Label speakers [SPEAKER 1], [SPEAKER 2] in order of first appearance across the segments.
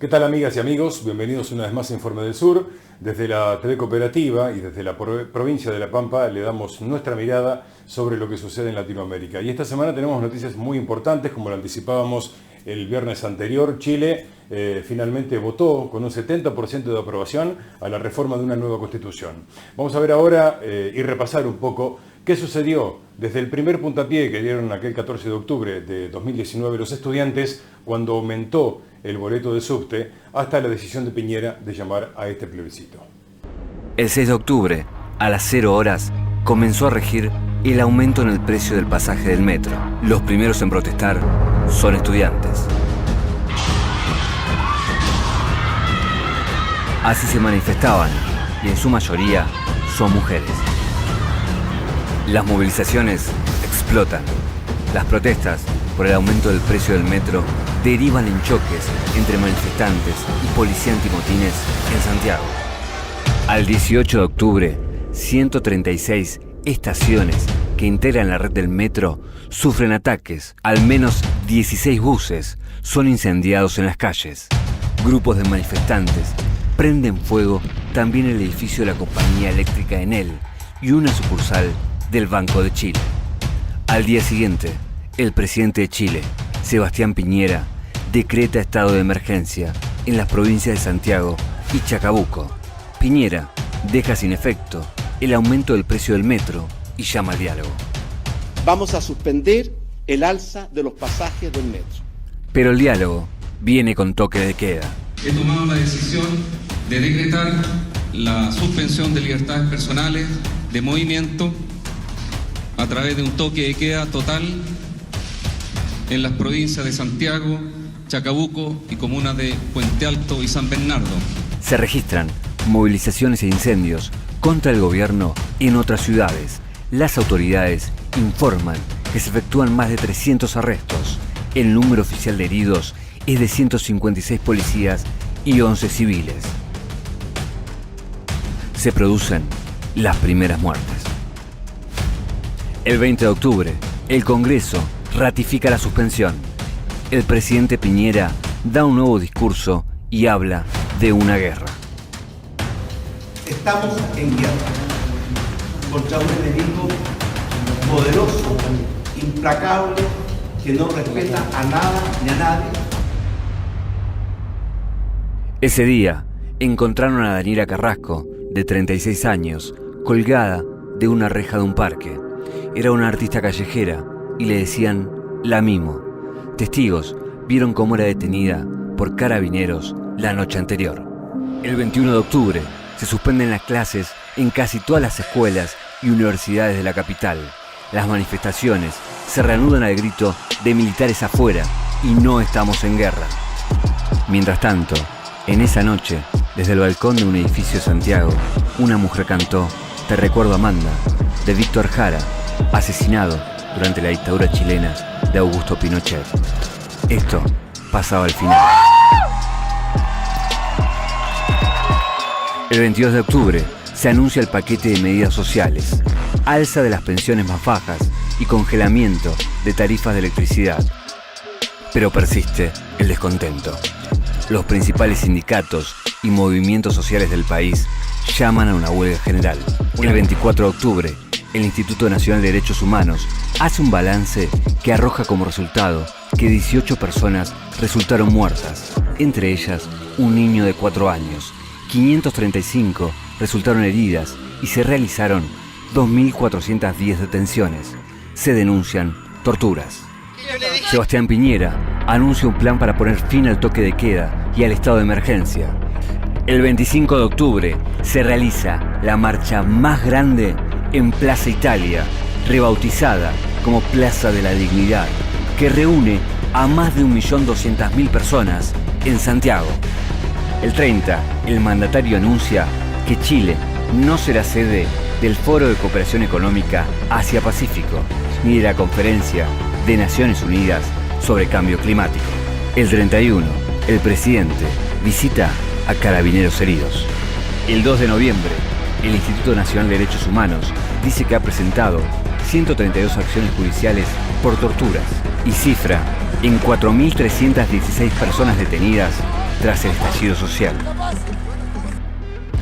[SPEAKER 1] ¿Qué tal, amigas y amigos? Bienvenidos una vez más a Informe del Sur. Desde la TV Cooperativa y desde la provincia de La Pampa le damos nuestra mirada sobre lo que sucede en Latinoamérica. Y esta semana tenemos noticias muy importantes, como lo anticipábamos el viernes anterior. Chile finalmente votó con un 70% de aprobación a la reforma de una nueva constitución. Vamos a ver ahora y repasar un poco qué sucedió desde el primer puntapié que dieron aquel 14 de octubre de 2019 los estudiantes cuando aumentó el boleto de subte hasta la decisión de Piñera de llamar a este plebiscito.
[SPEAKER 2] El 6 de octubre, a las 0 horas, comenzó a regir el aumento en el precio del pasaje del metro. Los primeros en protestar son estudiantes. Así se manifestaban, y en su mayoría son mujeres. Las movilizaciones explotan. Las protestas por el aumento del precio del metro derivan en choques entre manifestantes y policía antimotines en Santiago. Al 18 de octubre, 136 estaciones que integran la red del metro sufren ataques. Al menos 16 buses son incendiados en las calles. Grupos de manifestantes prenden fuego también el edificio de la compañía eléctrica Enel y una sucursal del Banco de Chile. Al día siguiente, el presidente de Chile, Sebastián Piñera, decreta estado de emergencia en las provincias de Santiago y Chacabuco. Piñera deja sin efecto el aumento del precio del metro y llama al diálogo.
[SPEAKER 3] Vamos a suspender el alza de los pasajes del metro.
[SPEAKER 2] Pero el diálogo viene con toque de queda.
[SPEAKER 4] He tomado la decisión de decretar la suspensión de libertades personales, de movimiento, a través de un toque de queda total en las provincias de Santiago, Chacabuco y comunas de Puente Alto y San Bernardo.
[SPEAKER 2] Se registran movilizaciones e incendios contra el gobierno en otras ciudades. Las autoridades informan que se efectúan más de 300 arrestos. El número oficial de heridos es de 156 policías y 11 civiles. Se producen las primeras muertes. El 20 de octubre, el Congreso ratifica la suspensión. El presidente Piñera da un nuevo discurso y habla de una guerra.
[SPEAKER 5] Estamos en guerra contra un enemigo poderoso, implacable, que no respeta a nada ni a nadie.
[SPEAKER 2] Ese día encontraron a Daniela Carrasco, de 36 años, colgada de una reja de un parque. Era una artista callejera y le decían la Mimo. Testigos vieron cómo era detenida por carabineros la noche anterior. El 21 de octubre se suspenden las clases en casi todas las escuelas y universidades de la capital. Las manifestaciones se reanudan al grito de militares afuera y no estamos en guerra. Mientras tanto, en esa noche, desde el balcón de un edificio de Santiago, una mujer cantó Te recuerdo Amanda, de Víctor Jara, asesinado durante la dictadura chilena de Augusto Pinochet. Esto pasaba al final. El 22 de octubre se anuncia el paquete de medidas sociales, alza de las pensiones más bajas y congelamiento de tarifas de electricidad. Pero persiste el descontento. Los principales sindicatos y movimientos sociales del país llaman a una huelga general. El 24 de octubre, el Instituto Nacional de Derechos Humanos hace un balance que arroja como resultado que 18 personas resultaron muertas, entre ellas un niño de 4 años. 535 resultaron heridas y se realizaron 2.410 detenciones. Se denuncian torturas. Sebastián Piñera anuncia un plan para poner fin al toque de queda y al estado de emergencia. El 25 de octubre se realiza la marcha más grande en Plaza Italia, rebautizada como Plaza de la Dignidad, que reúne a más de 1.200.000 personas en Santiago. El 30, el mandatario anuncia que Chile no será sede del Foro de Cooperación Económica Asia-Pacífico, ni de la Conferencia de Naciones Unidas sobre Cambio Climático. El 31, el presidente visita a carabineros heridos. El 2 de noviembre, el Instituto Nacional de Derechos Humanos dice que ha presentado 132 acciones judiciales por torturas y cifra en 4.316 personas detenidas tras el estallido social.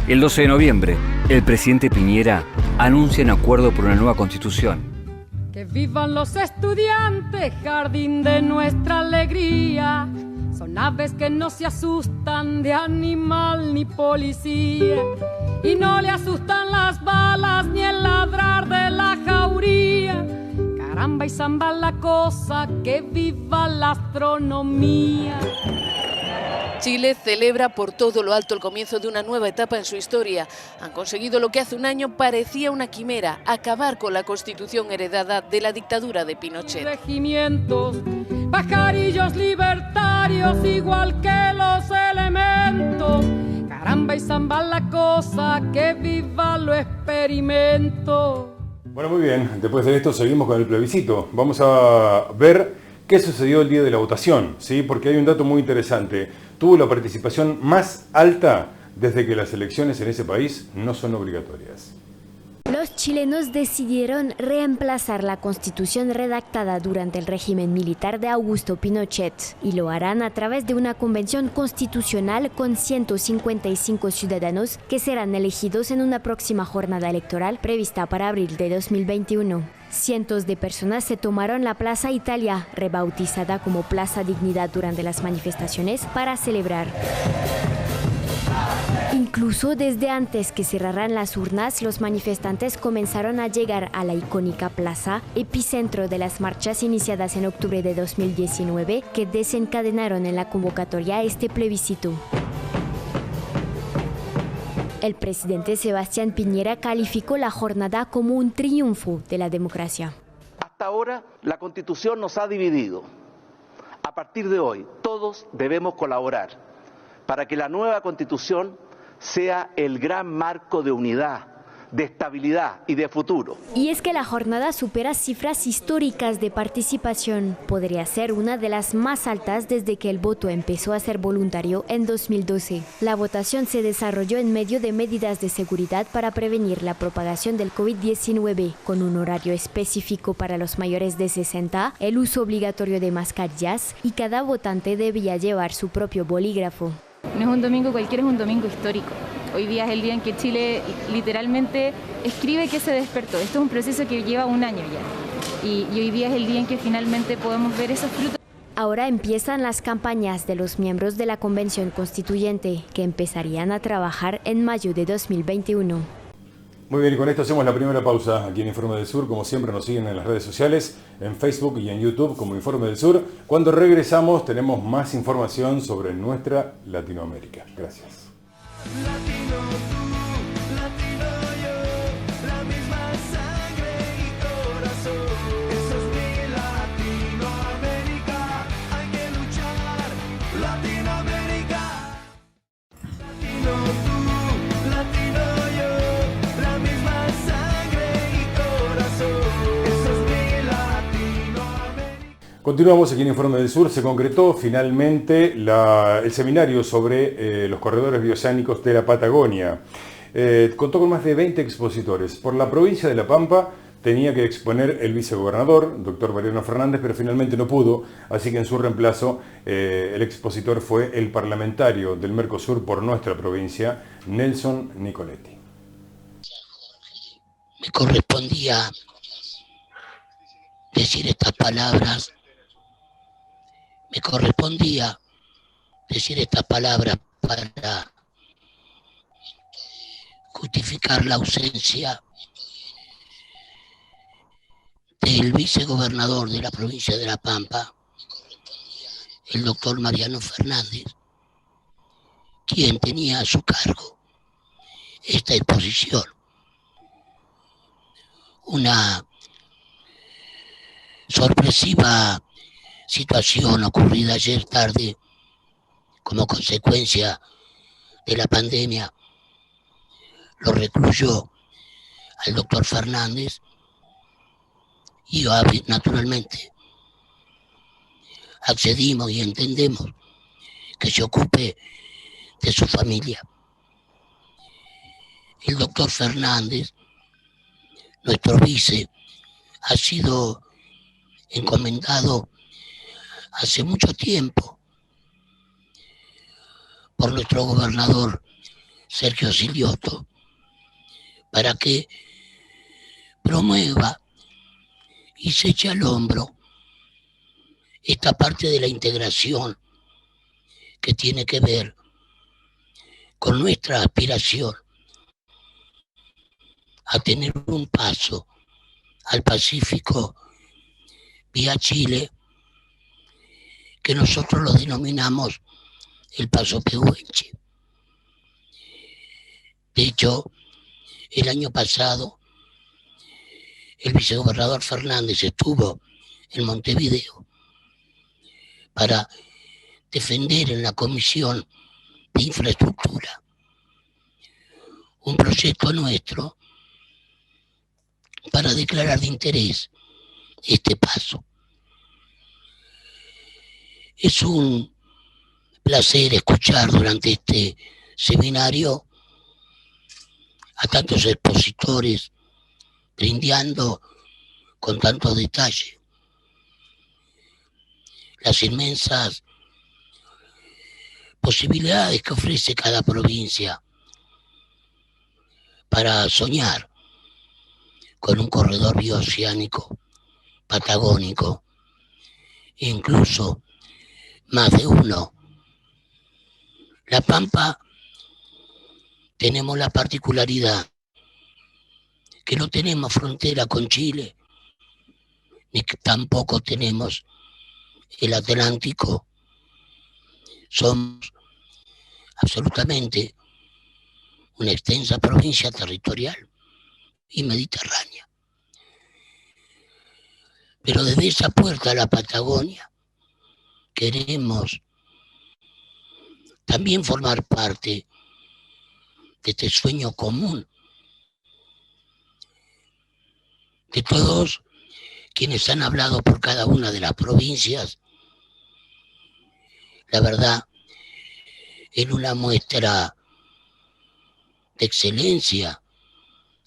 [SPEAKER 2] El 12 de noviembre, el presidente Piñera anuncia un acuerdo por una nueva constitución.
[SPEAKER 6] Que vivan los estudiantes, jardín de nuestra alegría. Son aves que no se asustan de animal ni policía. Y no le asustan las balas ni el ladrar de la jauría. Caramba y zamba la cosa, que viva la astronomía.
[SPEAKER 7] Chile celebra por todo lo alto el comienzo de una nueva etapa en su historia. Han conseguido lo que hace un año parecía una quimera, acabar con la Constitución heredada de la dictadura de Pinochet.
[SPEAKER 6] Regimientos, pajarillos libertarios, igual que los elementos. Caramba y zamba la cosa, que viva lo experimento.
[SPEAKER 1] Bueno, muy bien. Después de esto seguimos con el plebiscito. Vamos a ver qué sucedió el día de la votación, ¿sí? Porque hay un dato muy interesante. Tuvo la participación más alta desde que las elecciones en ese país no son obligatorias.
[SPEAKER 8] Los chilenos decidieron reemplazar la constitución redactada durante el régimen militar de Augusto Pinochet y lo harán a través de una convención constitucional con 155 ciudadanos que serán elegidos en una próxima jornada electoral prevista para abril de 2021. Cientos de personas se tomaron la Plaza Italia, rebautizada como Plaza Dignidad durante las manifestaciones, para celebrar. Incluso desde antes que cerraran las urnas, los manifestantes comenzaron a llegar a la icónica plaza, epicentro de las marchas iniciadas en octubre de 2019, que desencadenaron en la convocatoria a este plebiscito. El presidente Sebastián Piñera calificó la jornada como un triunfo de la democracia.
[SPEAKER 5] Hasta ahora la Constitución nos ha dividido. A partir de hoy, todos debemos colaborar para que la nueva Constitución sea el gran marco de unidad, de estabilidad y de futuro.
[SPEAKER 8] Y es que la jornada supera cifras históricas de participación. Podría ser una de las más altas desde que el voto empezó a ser voluntario en 2012. La votación se desarrolló en medio de medidas de seguridad para prevenir la propagación del COVID-19, con un horario específico para los mayores de 60, el uso obligatorio de mascarillas y cada votante debía llevar su propio bolígrafo.
[SPEAKER 9] No es un domingo cualquiera, es un domingo histórico. Hoy día es el día en que Chile literalmente escribe que se despertó. Esto es un proceso que lleva un año ya. Y hoy día es el día en que finalmente podemos ver esos frutos.
[SPEAKER 8] Ahora empiezan las campañas de los miembros de la Convención Constituyente, que empezarían a trabajar en mayo de 2021.
[SPEAKER 1] Muy bien, y con esto hacemos la primera pausa aquí en Informe del Sur. Como siempre nos siguen en las redes sociales, en Facebook y en YouTube como Informe del Sur. Cuando regresamos tenemos más información sobre nuestra Latinoamérica. Gracias. Continuamos aquí en Informe del Sur. Se concretó finalmente el seminario sobre los corredores bioceánicos de la Patagonia. Contó con más de 20 expositores. Por la provincia de La Pampa tenía que exponer el vicegobernador, doctor Mariano Fernández, pero finalmente no pudo, así que en su reemplazo el expositor fue el parlamentario del Mercosur por nuestra provincia, Nelson Nicoletti.
[SPEAKER 10] Me correspondía decir estas palabras. Me correspondía decir estas palabras para justificar la ausencia del vicegobernador de la provincia de La Pampa, el doctor Mariano Fernández, quien tenía a su cargo esta exposición. Una sorpresiva situación ocurrida ayer tarde como consecuencia de la pandemia lo recluyó al doctor Fernández y naturalmente accedimos y entendemos que se ocupe de su familia. El doctor Fernández, nuestro vice, ha sido encomendado hace mucho tiempo por nuestro gobernador Sergio Silioto para que promueva y se eche al hombro esta parte de la integración que tiene que ver con nuestra aspiración a tener un paso al Pacífico vía Chile, que nosotros lo denominamos el Paso Pehuenche. De hecho, el año pasado, el vicegobernador Fernández estuvo en Montevideo para defender en la Comisión de Infraestructura un proyecto nuestro para declarar de interés este paso. Es un placer escuchar durante este seminario a tantos expositores brindando con tanto detalle las inmensas posibilidades que ofrece cada provincia para soñar con un corredor bioceánico, patagónico, e incluso más de uno. La Pampa tenemos la particularidad que no tenemos frontera con Chile, ni que tampoco tenemos el Atlántico. Somos absolutamente una extensa provincia territorial y mediterránea. Pero desde esa puerta a la Patagonia queremos también formar parte de este sueño común de todos quienes han hablado por cada una de las provincias. La verdad, en una muestra de excelencia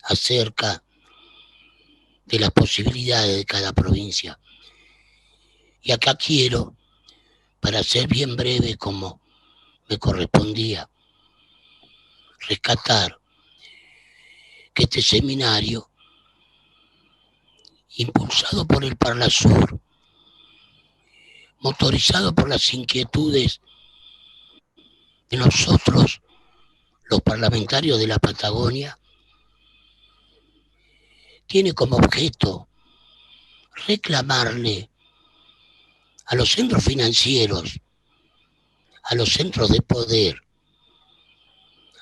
[SPEAKER 10] acerca de las posibilidades de cada provincia. Y acá quiero, para ser bien breve como me correspondía, rescatar que este seminario, impulsado por el Parlasur, motorizado por las inquietudes de nosotros, los parlamentarios de la Patagonia, tiene como objeto reclamarle a los centros financieros, a los centros de poder,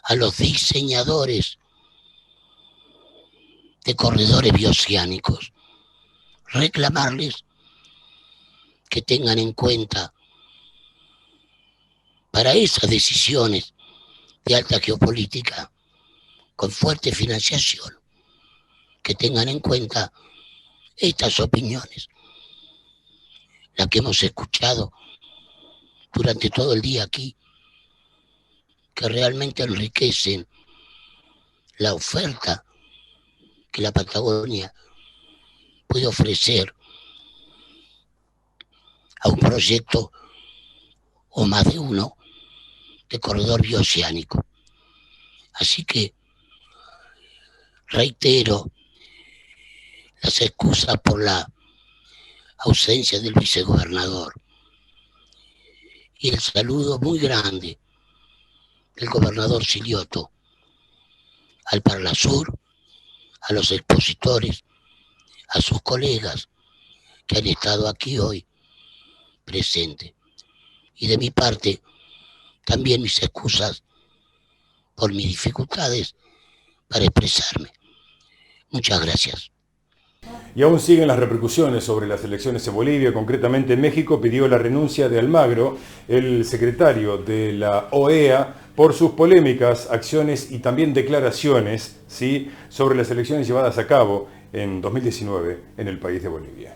[SPEAKER 10] a los diseñadores de corredores bioceánicos, reclamarles que tengan en cuenta para esas decisiones de alta geopolítica con fuerte financiación, que tengan en cuenta estas opiniones, las que hemos escuchado durante todo el día aquí, que realmente enriquecen la oferta que la Patagonia puede ofrecer a un proyecto o más de uno de corredor bioceánico. Así que reitero las excusas por la ausencia del vicegobernador y el saludo muy grande del gobernador Silioto al Parlasur, a los expositores, a sus colegas que han estado aquí hoy presentes. Y de mi parte, también mis excusas por mis dificultades para expresarme. Muchas gracias.
[SPEAKER 1] Y aún siguen las repercusiones sobre las elecciones en Bolivia. Concretamente, México pidió la renuncia de Almagro, el secretario de la OEA, por sus polémicas acciones y también declaraciones, ¿sí?, sobre las elecciones llevadas a cabo en 2019 en el país de Bolivia.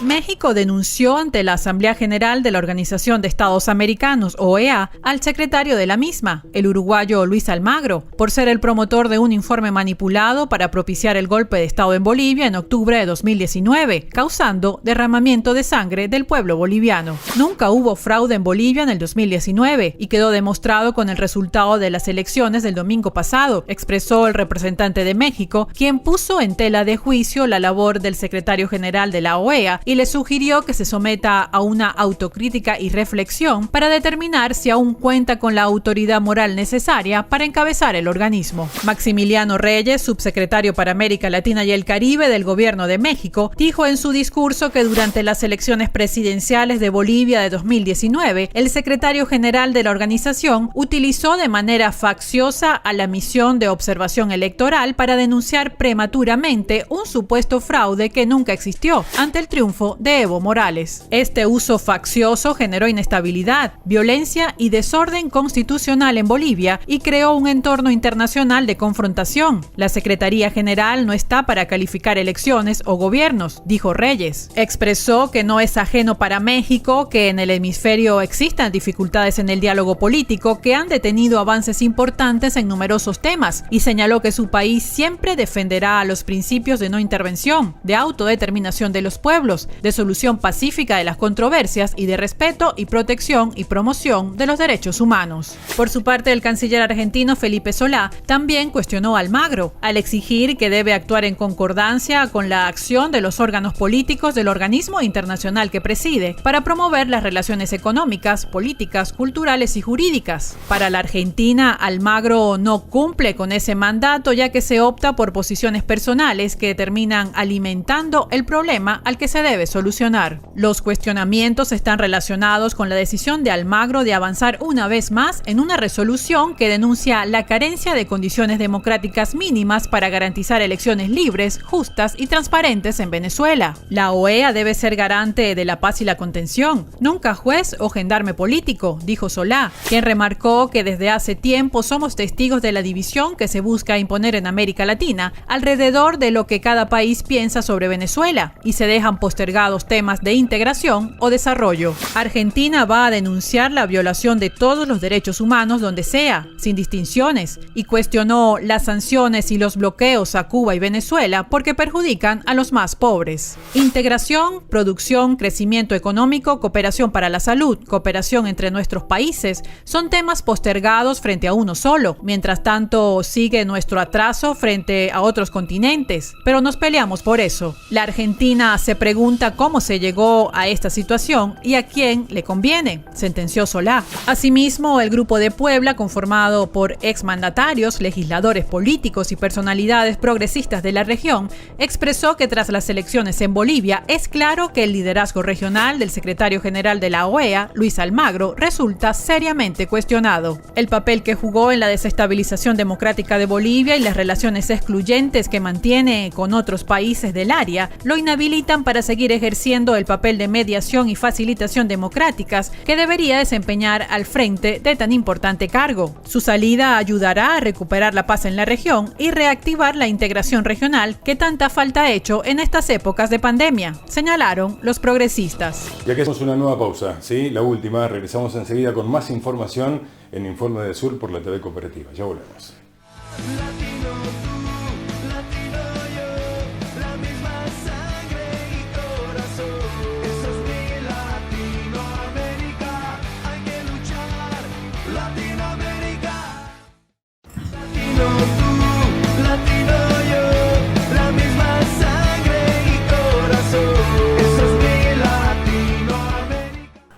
[SPEAKER 11] México denunció ante la Asamblea General de la Organización de Estados Americanos, OEA, al secretario de la misma, el uruguayo Luis Almagro, por ser el promotor de un informe manipulado para propiciar el golpe de Estado en Bolivia en octubre de 2019, causando derramamiento de sangre del pueblo boliviano. Nunca hubo fraude en Bolivia en el 2019 y quedó demostrado con el resultado de las elecciones del domingo pasado, expresó el representante de México, quien puso en tela de juicio la labor del secretario general de la OEA y le sugirió que se someta a una autocrítica y reflexión para determinar si aún cuenta con la autoridad moral necesaria para encabezar el organismo. Maximiliano Reyes, subsecretario para América Latina y el Caribe del Gobierno de México, dijo en su discurso que durante las elecciones presidenciales de Bolivia de 2019, el secretario general de la organización utilizó de manera facciosa a la misión de observación electoral para denunciar prematuramente un supuesto fraude que nunca existió ante el triunfo de Evo Morales. Este uso faccioso generó inestabilidad, violencia y desorden constitucional en Bolivia y creó un entorno internacional de confrontación. La Secretaría General no está para calificar elecciones o gobiernos, dijo Reyes. Expresó que no es ajeno para México que en el hemisferio existan dificultades en el diálogo político que han detenido avances importantes en numerosos temas y señaló que su país siempre defenderá a los principios de no intervención, de autodeterminación de los pueblos, de solución pacífica de las controversias y de respeto y protección y promoción de los derechos humanos. Por su parte, el canciller argentino Felipe Solá también cuestionó a Almagro al exigir que debe actuar en concordancia con la acción de los órganos políticos del organismo internacional que preside para promover las relaciones económicas, políticas, culturales y jurídicas. Para la Argentina, Almagro no cumple con ese mandato ya que se opta por posiciones personales que terminan alimentando el problema al que se debe solucionar. Los cuestionamientos están relacionados con la decisión de Almagro de avanzar una vez más en una resolución que denuncia la carencia de condiciones democráticas mínimas para garantizar elecciones libres, justas y transparentes en Venezuela. La OEA debe ser garante de la paz y la contención, nunca juez o gendarme político, dijo Solá, quien remarcó que desde hace tiempo somos testigos de la división que se busca imponer en América Latina alrededor de lo que cada país piensa sobre Venezuela y se dejan postergados temas de integración o desarrollo. Argentina va a denunciar la violación de todos los derechos humanos donde sea, sin distinciones, y cuestionó las sanciones y los bloqueos a Cuba y Venezuela porque perjudican a los más pobres. Integración, producción, crecimiento económico, cooperación para la salud, cooperación entre nuestros países, son temas postergados frente a uno solo. Mientras tanto, sigue nuestro atraso frente a otros continentes, pero nos peleamos por eso. La Argentina se pregunta cómo se llegó a esta situación y a quién le conviene, sentenció Solá. Asimismo, el Grupo de Puebla, conformado por exmandatarios, legisladores políticos y personalidades progresistas de la región, expresó que tras las elecciones en Bolivia es claro que el liderazgo regional del secretario general de la OEA, Luis Almagro, resulta seriamente cuestionado. El papel que jugó en la desestabilización democrática de Bolivia y las relaciones excluyentes que mantiene con otros países del área lo inhabilitan para seguir ejerciendo el papel de mediación y facilitación democráticas que debería desempeñar al frente de tan importante cargo. Su salida ayudará a recuperar la paz en la región y reactivar la integración regional que tanta falta ha hecho en estas épocas de pandemia, señalaron los progresistas.
[SPEAKER 1] Y aquí hacemos una nueva pausa, ¿sí? La última. Regresamos enseguida con más información en Informe del Sur por la TV Cooperativa. Ya volvemos.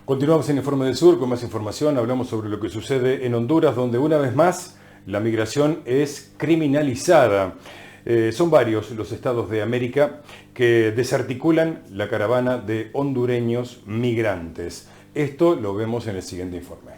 [SPEAKER 1] Continuamos en Informe del Sur con más información. Hablamos sobre lo que sucede en Honduras, donde una vez más la migración es criminalizada. Son varios los estados de América que desarticulan la caravana de hondureños migrantes. Esto lo vemos en el siguiente informe.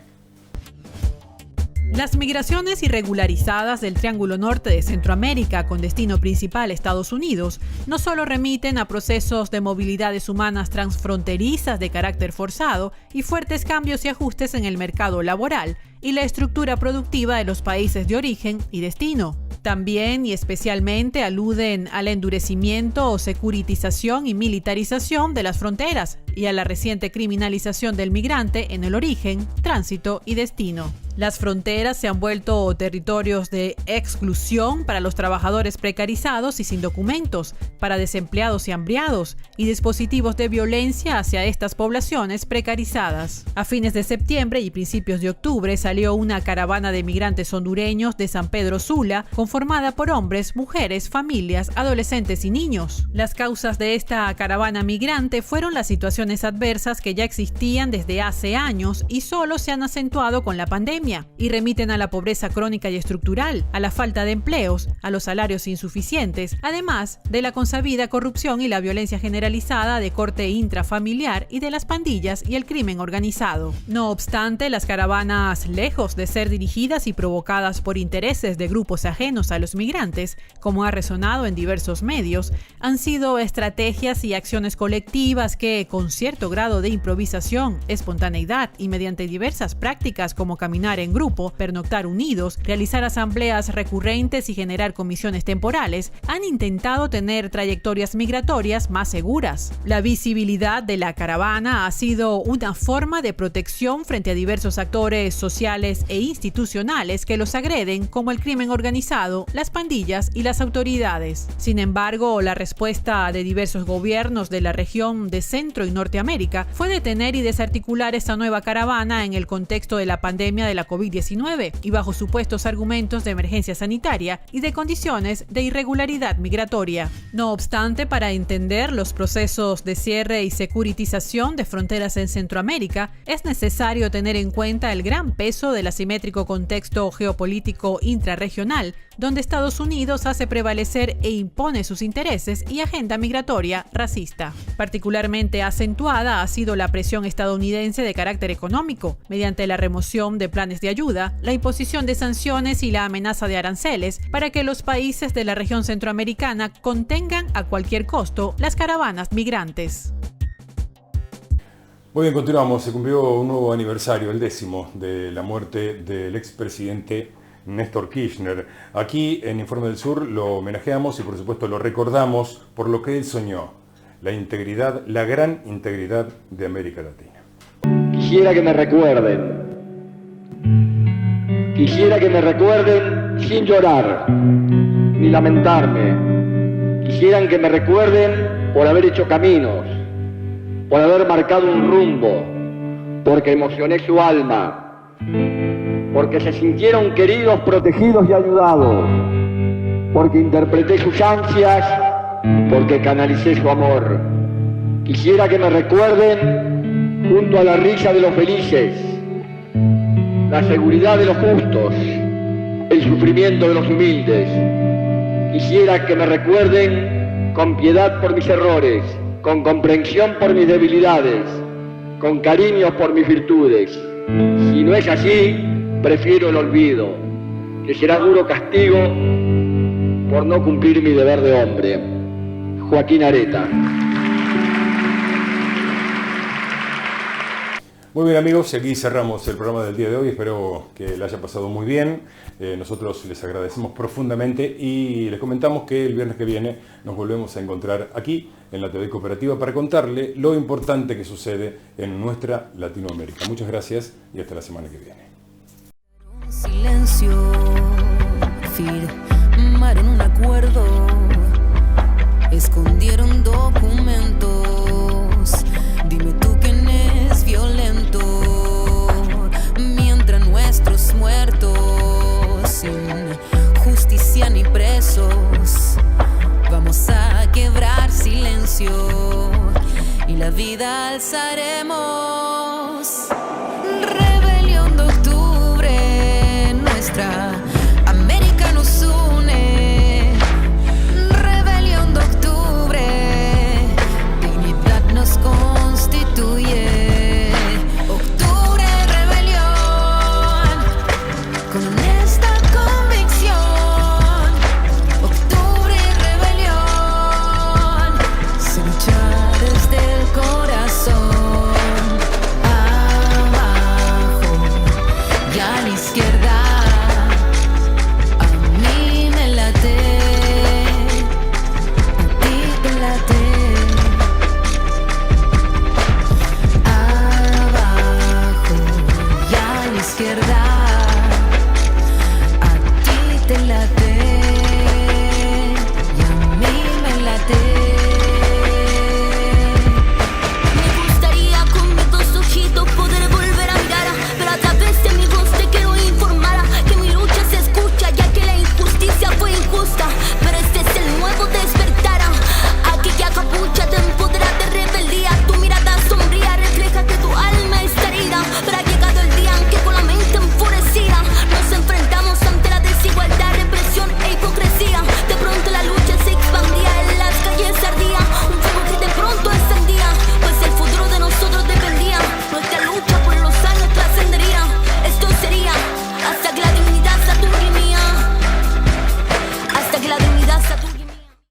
[SPEAKER 11] Las migraciones irregularizadas del Triángulo Norte de Centroamérica con destino principal Estados Unidos no solo remiten a procesos de movilidades humanas transfronterizas de carácter forzado y fuertes cambios y ajustes en el mercado laboral y la estructura productiva de los países de origen y destino. También y especialmente aluden al endurecimiento o securitización y militarización de las fronteras y a la reciente criminalización del migrante en el origen, tránsito y destino. Las fronteras se han vuelto territorios de exclusión para los trabajadores precarizados y sin documentos, para desempleados y hambriados, y dispositivos de violencia hacia estas poblaciones precarizadas. A fines de septiembre y principios de octubre salió una caravana de migrantes hondureños de San Pedro Sula, conformada por hombres, mujeres, familias, adolescentes y niños. Las causas de esta caravana migrante fueron las situaciones adversas que ya existían desde hace años y solo se han acentuado con la pandemia, y remiten a la pobreza crónica y estructural, a la falta de empleos, a los salarios insuficientes, además de la consabida corrupción y la violencia generalizada de corte intrafamiliar y de las pandillas y el crimen organizado. No obstante, las caravanas, lejos de ser dirigidas y provocadas por intereses de grupos ajenos a los migrantes, como ha resonado en diversos medios, han sido estrategias y acciones colectivas que, con cierto grado de improvisación, espontaneidad y mediante diversas prácticas como caminar en grupo, pernoctar unidos, realizar asambleas recurrentes y generar comisiones temporales, han intentado tener trayectorias migratorias más seguras. La visibilidad de la caravana ha sido una forma de protección frente a diversos actores sociales e institucionales que los agreden, como el crimen organizado, las pandillas y las autoridades. Sin embargo, la respuesta de diversos gobiernos de la región de Centro y Norteamérica fue detener y desarticular esta nueva caravana en el contexto de la pandemia de la COVID-19 y bajo supuestos argumentos de emergencia sanitaria y de condiciones de irregularidad migratoria. No obstante, para entender los procesos de cierre y securitización de fronteras en Centroamérica, es necesario tener en cuenta el gran peso del asimétrico contexto geopolítico intrarregional, donde Estados Unidos hace prevalecer e impone sus intereses y agenda migratoria racista. Particularmente acentuada ha sido la presión estadounidense de carácter económico, mediante la remoción de planes de ayuda, la imposición de sanciones y la amenaza de aranceles para que los países de la región centroamericana contengan a cualquier costo las caravanas migrantes.
[SPEAKER 1] Muy bien, continuamos. Se cumplió un nuevo aniversario, el 10º, de la muerte del expresidente Néstor Kirchner. Aquí en Informe del Sur lo homenajeamos y por supuesto lo recordamos por lo que él soñó, la integridad, la gran integridad de América Latina.
[SPEAKER 12] Quisiera que me recuerden sin llorar ni lamentarme. Quisieran que me recuerden por haber hecho caminos, por haber marcado un rumbo, porque emocioné su alma, porque se sintieron queridos, protegidos y ayudados, porque interpreté sus ansias, porque canalicé su amor. Quisiera que me recuerden junto a la risa de los felices, la seguridad de los justos, el sufrimiento de los humildes. Quisiera que me recuerden con piedad por mis errores, con comprensión por mis debilidades, con cariño por mis virtudes. Si no es así, prefiero el olvido, que será duro castigo por no cumplir mi deber de hombre. Joaquín Areta.
[SPEAKER 1] Muy bien, amigos, y aquí cerramos el programa del día de hoy. Espero que le haya pasado muy bien. Nosotros les agradecemos profundamente y les comentamos que el viernes que viene nos volvemos a encontrar aquí en la TV Cooperativa para contarle lo importante que sucede en nuestra Latinoamérica. Muchas gracias y hasta la semana que viene.
[SPEAKER 13] Silencio, firmaron un acuerdo, escondieron documentos. Dime tú quién es violento, mientras nuestros muertos sin justicia ni presos. Vamos a quebrar silencio y la vida alzaremos. Rebelión de octubre, nuestra